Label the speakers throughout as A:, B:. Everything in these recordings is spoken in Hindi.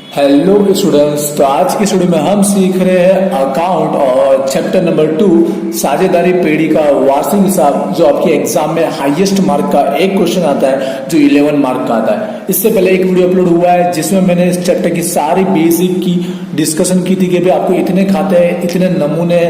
A: हेलो स्टूडेंट्स, तो आज की स्टूडियो में हम सीख रहे हैं अकाउंट और चैप्टर नंबर 2 साझेदारी पेड़ी का वार्षिक हिसाब, जो आपके एग्जाम में हाईएस्ट मार्क का एक क्वेश्चन आता है जो 11 मार्क का आता है। इससे पहले एक वीडियो अपलोड हुआ है जिसमें मैंने इस चैप्टर की सारी बेसिक की डिस्कशन की थी कि भाई आपको इतने खाते हैं, इतने नमूने,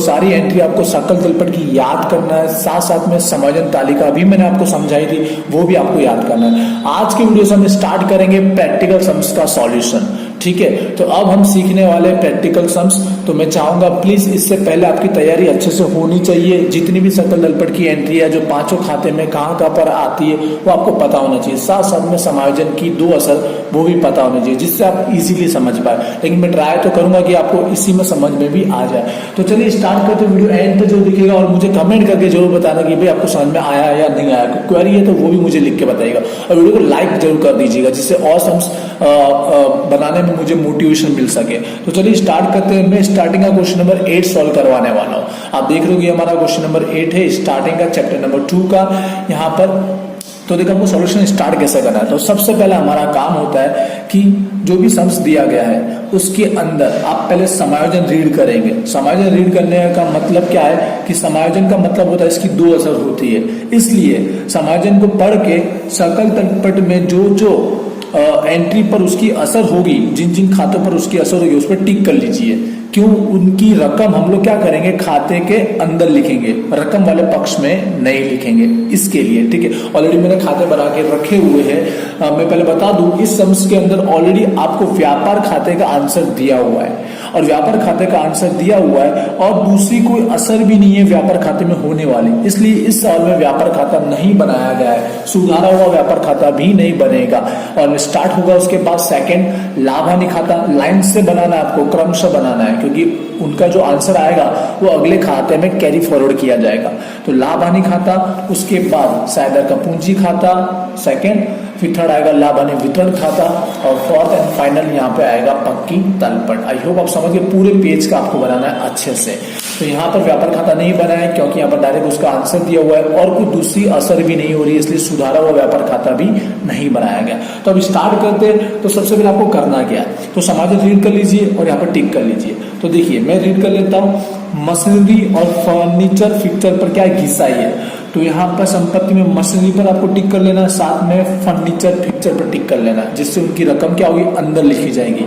A: सारी एंट्री आपको सकल तलपट की याद करना है। साथ साथ में समायोजन तालिका भी मैंने आपको समझाई थी, वो भी आपको याद करना है। आज के वीडियो से हम स्टार्ट करेंगे प्रैक्टिकल सम्स का सॉल्यूशन। ठीक है, तो अब हम सीखने वाले प्रैक्टिकल सम्स। तो मैं चाहूंगा प्लीज इससे पहले आपकी तैयारी अच्छे से होनी चाहिए। जितनी भी सकल तलपट की एंट्री है जो पांचों खाते में कहाँ पर आती है वो आपको पता होना चाहिए। साथ साथ में समायोजन की दो असर वो भी पता होना चाहिए, जिससे आप इजीली समझ पाए। लेकिन मैं ट्राई तो करूंगा कि आपको इसी में समझ में भी आ जाए। तो चलिए स्टार्ट करते हैं। वीडियो एंड पे जो दिखेगा और मुझे कमेंट करके जरूर बताना कि भाई आपको समझ में आया या नहीं आया। कोई क्वेरी है तो वो भी मुझे लिख के बताइएगा और वीडियो को लाइक जरूर कर दीजिएगा, जिससे और सम्स बनाने में मुझे मोटिवेशन मिल सके। तो चलिए स्टार्ट करते हैं। मैं स्टार्टिंग का क्वेश्चन नंबर 8 सॉल्व करवाने वाला हूं। आप देख रहे हो कि हमारा क्वेश्चन नंबर 8 है, स्टार्टिंग का चैप्टर नंबर 2 का। यहाँ पर तो देखो आपको सॉल्यूशन स्टार्ट कैसे करना है। तो सबसे पहले हमारा काम होता है कि जो भी सम्स दिया गया है उसके अंदर आप पहले समायोजन रीड करेंगे। समायोजन रीड करने का मतलब क्या है कि समायोजन का मतलब होता है इसकी दो असर होती है। इसलिए समायोजन को पढ़ के सकल तलपट में जो एंट्री पर उसकी असर होगी, जिन जिन खातों पर उसकी असर होगी उस पर टिक कर लीजिए। क्यों? उनकी रकम हम लोग क्या करेंगे, खाते के अंदर लिखेंगे, रकम वाले पक्ष में नहीं लिखेंगे, इसके लिए। ठीक है, ऑलरेडी मैंने खाते बना के रखे हुए हैं। मैं पहले बता दूं, इस सम्स के अंदर ऑलरेडी आपको व्यापार खाते का आंसर दिया हुआ है और व्यापार खाते का आंसर दिया हुआ है और दूसरी कोई असर भी नहीं है व्यापार खाते में होने वाली। इसलिए इस सवाल में व्यापार खाता नहीं बनाया गया है, सुधारा हुआ व्यापार खाता भी नहीं बनेगा। और स्टार्ट होगा उसके बाद सेकंड लाभ हानि खाता। लाइन से बनाना है, आपको क्रमशः बनाना है, क्योंकि उनका जो आंसर आएगा वो अगले खाते में कैरी फॉरवर्ड किया जाएगा। तो लाभ हानि खाता, उसके बाद साइडर का पूंजी खाता सेकंड, फिर थर्ड आएगा लाभ हानि वितरण खाता और फोर्थ एंड फाइनल यहाँ पे आएगा पक्की तलपट। आई होप आप समझ गए। पूरे पेज का आपको बनाना है अच्छे से। तो यहाँ पर व्यापार खाता नहीं बना है क्योंकि यहाँ पर डायरेक्ट उसका आंसर दिया हुआ है और कोई दूसरी असर भी नहीं हो रही है, इसलिए सुधारा हुआ व्यापार खाता भी नहीं बनाया गया। तो अब स्टार्ट करते हैं। तो सबसे पहले आपको करना क्या है, तो समायोजन रीड कर लीजिए और यहाँ पर टिक कर लीजिए। तो देखिए मैं रीड कर लेता हूँ। मशीनरी और फर्नीचर फिक्चर पर क्या घिसाई है, तो यहाँ पर संपत्ति में मशीनरी पर आपको टिक कर लेना है, साथ में फर्नीचर फिक्चर पर टिक कर लेना है, जिससे उनकी रकम क्या होगी, अंदर लिखी जाएगी।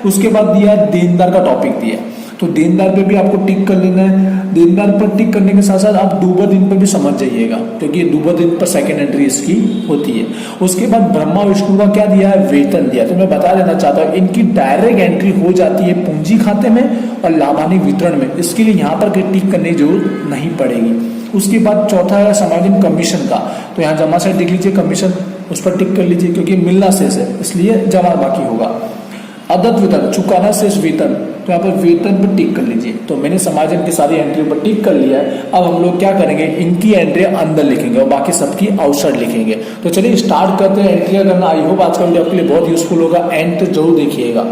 A: उसके बाद दिया देनदार का टॉपिक दिया, तो देनदार पे भी आपको टिक कर लेना है। देनदार पर टिक करने के साथ साथ आप डूबा दिन पर भी समझ जाइएगा, क्योंकि ये डूबा दिन पर सेकंड एंट्री इसकी होती है। उसके बाद ब्रह्मा विष्णु का क्या दिया है, वेतन दिया। तो मैं बता देना चाहता हूँ इनकी डायरेक्ट एंट्री हो जाती है पूंजी खाते में और लाभ हानि वितरण में, इसके लिए यहाँ पर टिक करने की जरूरत नहीं पड़ेगी। उसके बाद चौथा है समायोजन कमीशन का, तो यहाँ जमा से लिख लीजिए कमीशन, उस पर टिक कर लीजिए क्योंकि मिलना शेष है इसलिए जमा बाकी होगा। अदत्त वेतन, चुकाना शेष वेतन, तो यहाँ पर वेतन पर टिक कर लीजिए। तो मैंने समायोजन की सारी एंट्री पर टिक कर लिया है। अब हम लोग क्या करेंगे, इनकी एंट्री अंदर लिखेंगे और बाकी सबकी आउटसाइड लिखेंगे। तो चलिए स्टार्ट करते हैं एंट्री करना। आई होप आज का वीडियो आपके लिए बहुत यूजफुल होगा, एंड तो जरूर देखिएगा।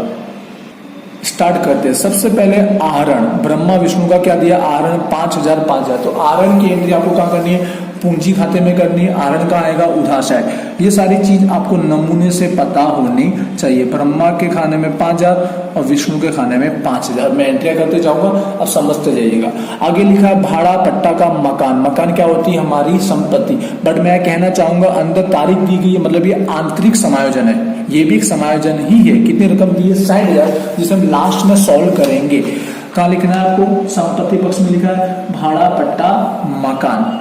A: स्टार्ट करते हैं। सबसे पहले आहरण, ब्रह्मा विष्णु का क्या दिया, आहरण 5000। तो आहरण की एंट्री आपको कहाँ करनी है, पूंजी खाते में करनी है। आहरण कहाँ आएगा, उधार साइड। ये सारी चीज आपको नमूने से पता होनी चाहिए। ब्रह्मा के खाने में 5000 और विष्णु के खाने में 5000। मैं एंट्रिया करते जाऊंगा, अब समझते जाइएगा। आगे लिखा है भाड़ा पट्टा का मकान। मकान क्या होती है, हमारी संपत्ति। बट मैं कहना चाहूंगा अंदर तारीख दी गई है, मतलब ये आंतरिक समायोजन है, ये भी एक समायोजन ही है। कितनी रकम दी है, 60,000, जिसे हम लास्ट में सॉल्व करेंगे। कहाँ लिखना है आपको, संपत्ति पक्ष में लिखा है भाड़ा पट्टा मकान,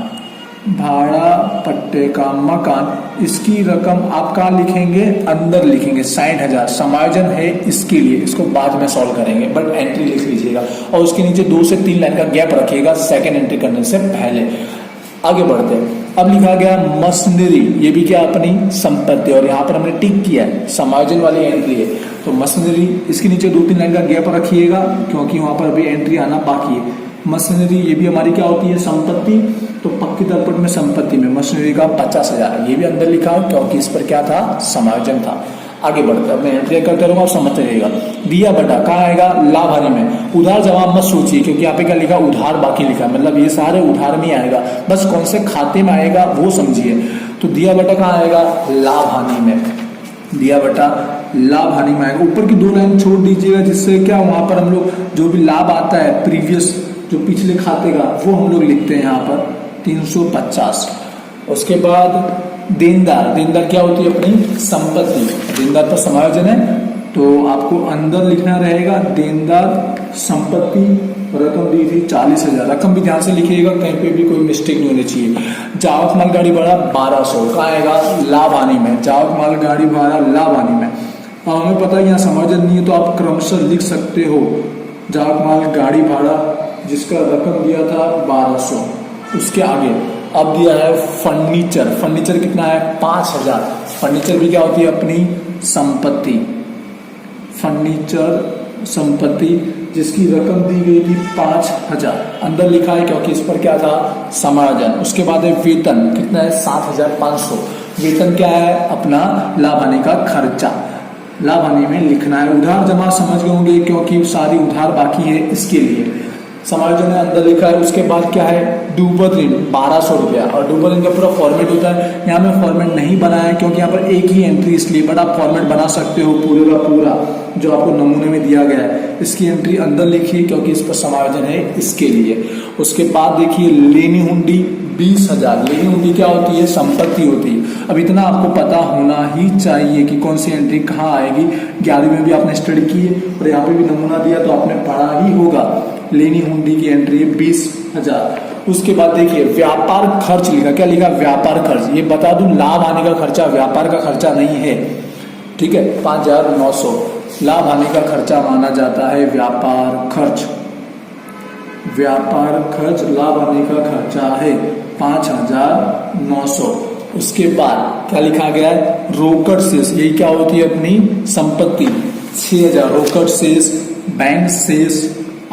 A: भाड़ा पट्टे का मकान। इसकी रकम आप कहाँ लिखेंगे, अंदर लिखेंगे 60,000। समायोजन है इसके लिए, इसको बाद में सॉल्व करेंगे, बट एंट्री लिख लीजिएगा और उसके नीचे 2 से 3 लाइन का गैप रखिएगा सेकंड एंट्री करने से पहले। आगे बढ़ते हैं। अब लिखा गया मशीनरी, ये भी क्या अपनी संपत्ति, और यहाँ पर हमने टिक किया है, समायोजन वाली एंट्री है। तो मशीनरी, इसके नीचे 2-3 लाइन का गैप रखिएगा क्योंकि वहां पर अभी एंट्री आना बाकी है। मशीनरी ये भी हमारी क्या होती है, संपत्ति। तो पक्की तलपट में संपत्ति में मशीनरी का 50,000, ये भी अंदर लिखा क्योंकि इस पर क्या था, समायोजन था। आगे बढ़ते हैं, मैं एंट्री करते रहूंगा और समझते रहिएगा। दिया बटा कहाँ आएगा, लाभ हानि में। उधार जवाब मत सोचिए क्योंकि यहाँ पे क्या लिखा, उधार बाकी लिखा, मतलब ये सारे उधार में आएगा, बस कौन से खाते में आएगा वो समझिए। तो दिया बटा कहाँ आएगा, लाभ हानि में। दिया बटा लाभ हानि में आएगा। ऊपर की 2 लाइन छोड़ दीजिएगा, जिससे क्या वहां पर हम लोग जो भी लाभ आता है प्रीवियस जो पिछले खाते का वो हम लोग लिखते हैं यहाँ पर 350। उसके बाद देनदार, देनदार क्या होती है अपनी संपत्ति, देनदार पर समायोजन है तो आपको अंदर लिखना रहेगा देनदार संपत्ति, रकम दी थी 40,000। रकम भी ध्यान से लिखिएगा, कहीं पे भी कोई मिस्टेक नहीं होनी चाहिए। जावक माल गाड़ी भाड़ा 1200 कहाँ आएगा, लाभ हानि में, जावक माल गाड़ी भाड़ा लाभ हानि में। अब हमें पता है यहाँ समायोजन नहीं है तो आप क्रमशः लिख सकते हो जावक माल गाड़ी भाड़ा जिसका रकम दिया था 1200। उसके आगे अब दिया है फर्नीचर, फर्नीचर कितना है 5000। फर्नीचर भी क्या होती है अपनी संपत्ति, फर्नीचर संपत्ति जिसकी रकम दी गई थी 5000, अंदर लिखा है क्योंकि इस पर क्या था समायोजन। उसके बाद है वेतन, कितना है 7500। वेतन क्या है अपना लाभ हानि का खर्चा, लाभ हानि में लिखना है। उधार जमा समझ गए होंगे क्योंकि सारी उधार बाकी है इसके लिए समायोजन है, अंदर लिखा है। उसके बाद क्या है डूबत ऋण 1200 रुपया, और डूबत ऋण का पूरा फॉर्मेट होता है। यहाँ में फॉर्मेट नहीं बनाया है क्योंकि यहाँ पर एक ही एंट्री इसलिए, बट आप फॉर्मेट बना सकते हो पूरे का पूरा जो आपको नमूने में दिया गया है। इसकी एंट्री अंदर लिखिए क्योंकि इस पर समायोजन है इसके लिए। उसके बाद देखिए लेनी हुंडी 20,000। लेनी हुंडी क्या होती है संपत्ति होती है। अब इतना आपको पता होना ही चाहिए कि कौन सी एंट्री कहाँ आएगी। 11वीं में भी आपने स्टडी की है और यहाँ पे भी नमूना दिया तो आपने पढ़ा ही होगा। लेनी हुंडी की एंट्री है 20,000। उसके बाद देखिए व्यापार खर्च लिखा, क्या लिखा व्यापार खर्च। ये बता दूं लाभ आने का खर्चा व्यापार का खर्चा नहीं है, ठीक है। 5,900 लाभ आने का खर्चा माना जाता है व्यापार खर्च, व्यापार खर्च लाभ आने का खर्चा है 5,900। उसके बाद क्या लिखा गया है रोकड़ शेष, यही क्या होती है अपनी संपत्ति 6,000। रोकड़ शेष, बैंक शेष,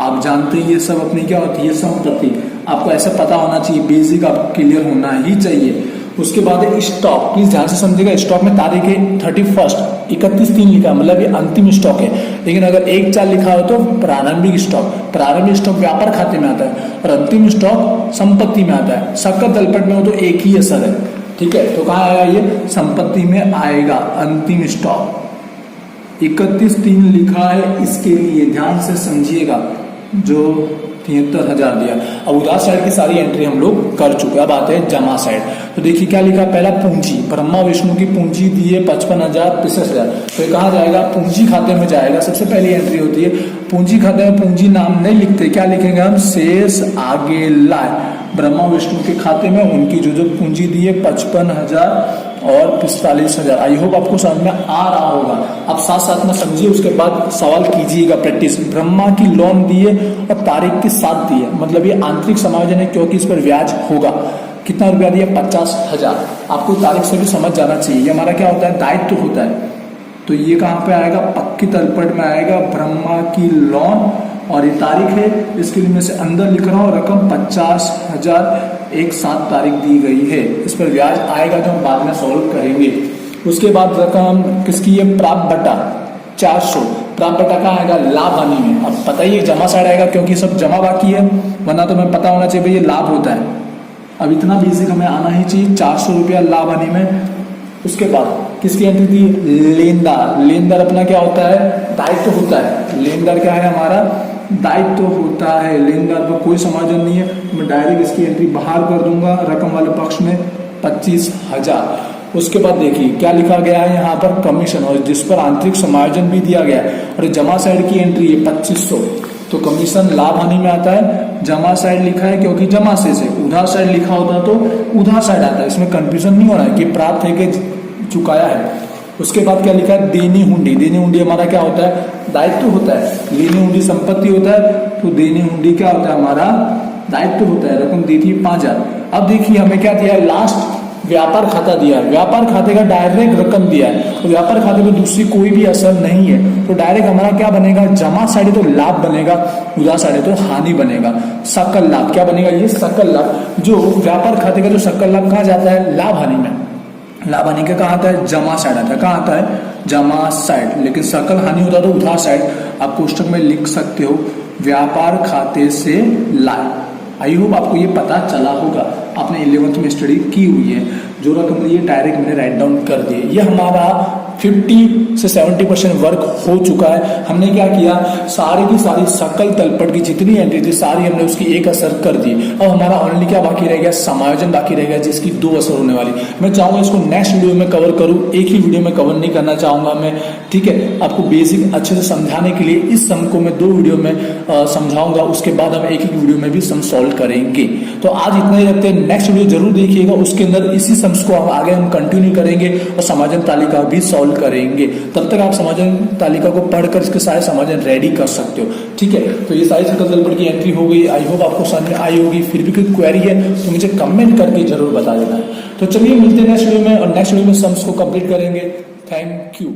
A: आप जानते हैं ये सब अपनी क्या होती है संपत्ति। आपको ऐसा पता होना चाहिए, बेसिक आपको क्लियर होना ही चाहिए। उसके बाद है स्टॉक, प्लीज ध्यान से समझिएगा। स्टॉक में तारीख है 31 31/3 लिखा है, मतलब ये अंतिम स्टॉक है। लेकिन अगर 1/4 लिखा हो तो प्रारंभिक स्टॉक, प्रारंभिक स्टॉक व्यापार खाते में आता है और अंतिम स्टॉक संपत्ति में आता है। सकल तलपट में हो तो एक ही असर है, ठीक है। तो कहाँ आएगा ये संपत्ति में आएगा अंतिम स्टॉक। 31/3 लिखा है इसके लिए ध्यान से समझिएगा, जो 73,000 दिया। अब उधार साइड की सारी एंट्री हम लोग कर चुके। अब आते हैं जमा साइड। तो देखिए क्या लिखा, पहला पूंजी, ब्रह्मा विष्णु की पूंजी दी है 55,000 65,000। तो ये कहाँ जाएगा पूंजी खाते में जाएगा। सबसे पहली एंट्री होती है पूंजी खाते में। पूंजी नाम नहीं लिखते, क्या लिखेंगे हम शेष आगे लाए। ब्रह्मा विष्णु के खाते में उनकी जो पूंजी दी है 55,000 और 45,000। आई होप आपको समझ में आ रहा होगा। आप साथ साथ में समझिए, उसके बाद सवाल कीजिएगा प्रैक्टिस। ब्रह्मा की लोन दिए और तारीख के साथ दिए, मतलब ये आंतरिक समायोजन है क्योंकि इस पर ब्याज होगा। कितना रुपया दिया 50,000। आपको तारीख से भी समझ जाना चाहिए। ये हमारा क्या होता है दायित्व होता है। तो ये कहाँ पे आएगा पक्की तलपट में आएगा ब्रह्मा की लोन, और ये तारीख है इसके लिए मैं से अंदर लिख रहा हूँ रकम 50,000 एक 7 तारीख दी गई है। इस पर ब्याज आएगा जो हम बाद में सॉल्व करेंगे। उसके बाद रकम किसकी है प्राप्त बटा 400। प्राप्त बटा कहाँ आएगा लाभ हानि में। अब पता ही जमा साइड आएगा क्योंकि सब जमा बाकी है, वरना तो हमें पता होना चाहिए भाई ये लाभ होता है। अब इतना बेसिक हमें आना ही चाहिए 400 रुपया लाभ हानि में। उसके बाद किसकी एंट्री थी लेनदार। लेनदार अपना क्या होता है दायित्व होता है। लेनदार क्या है हमारा दायित्व होता है। लेनदार पर कोई समायोजन नहीं है, मैं डायरेक्ट इसकी एंट्री बाहर कर दूंगा रकम वाले पक्ष में 25,000। उसके बाद देखिए क्या लिखा गया है यहाँ पर कमीशन, और जिस पर आंतरिक समायोजन भी दिया गया है। और जमा साइड की एंट्री है 2500, तो कमीशन लाभ हानि में आता है। जमा साइड लिखा है क्योंकि जमा से उधार साइड लिखा होता तो उधार साइड आता है। इसमें कंफ्यूजन नहीं हो रहा है कि प्राप्त है कि चुकाया है। उसके बाद क्या लिखा है देनी हुंडी। देनी हुंडी हमारा क्या होता है दायित्व होता है। लेनी हुंडी संपत्ति होता है, तो देनी हुंडी क्या होता है हमारा दायित्व होता है। रकम दी थी 5,000। अब देखिए हमें क्या दिया है लास्ट व्यापार खाता दिया है। व्यापार खाते का डायरेक्ट रकम दिया है, तो व्यापार खाते में दूसरी कोई भी असर नहीं है। तो डायरेक्ट हमारा क्या बनेगा जमा साइड तो लाभ बनेगा, उधार साइड तो हानि बनेगा। सकल लाभ क्या बनेगा ये सकल लाभ। जो व्यापार खाते का जो सकल लाभ कहाँ जाता है लाभ हानि में। लाभ हानि का कहाँ आता है जमा साइड आता है। कहाँ आता है जमा साइड। लेकिन सकल हानि होता तो उधार साइड। आप कोष्टक में लिख सकते हो व्यापार खाते से लाए। आई होप आपको ये पता चला होगा, आपने 11th में स्टडी की हुई है। जो रकम ये डायरेक्ट मैंने राइट डाउन कर दी। ये हमारा 50 से 70% वर्क हो चुका है। हमने क्या किया, सारी की सारी सकल तलपट की जितनी एंट्री थी सारी हमने उसकी एक असर कर दी। अब हमारा ओनली क्या बाकी रह गया, समायोजन बाकी रह गया, जिसकी 2 असर होने वाली। मैं चाहूंगा इसको नेक्स्ट वीडियो में कवर करूं, एक ही वीडियो में कवर नहीं करना चाहूंगा मैं, ठीक है। आपको बेसिक अच्छे से समझाने के लिए इस सम को मैं 2 वीडियो में समझाऊंगा, उसके बाद हम एक वीडियो में भी सम सॉल्व करेंगे। तो आज इतना ही रखते हैं, नेक्स्ट वीडियो जरूर देखिएगा, उसके अंदर इसी सम्स को आगे हम कंटिन्यू करेंगे और समायोजन तालिका भी सॉल्व करेंगे। तब तक आप समायोजन तालिका को पढ़कर इसके सारे समायोजन रेडी कर सकते हो, ठीक है। तो ये सारी सकल तलपट की एंट्री हो गई, आई होप आपको समझ में आई होगी। फिर भी कोई क्वेरी है तो मुझे कमेंट करके जरूर बता देना। तो चलिए मिलते हैं नेक्स्ट वीडियो में, और नेक्स्ट वीडियो में सम्स को कंप्लीट करेंगे। Thank you.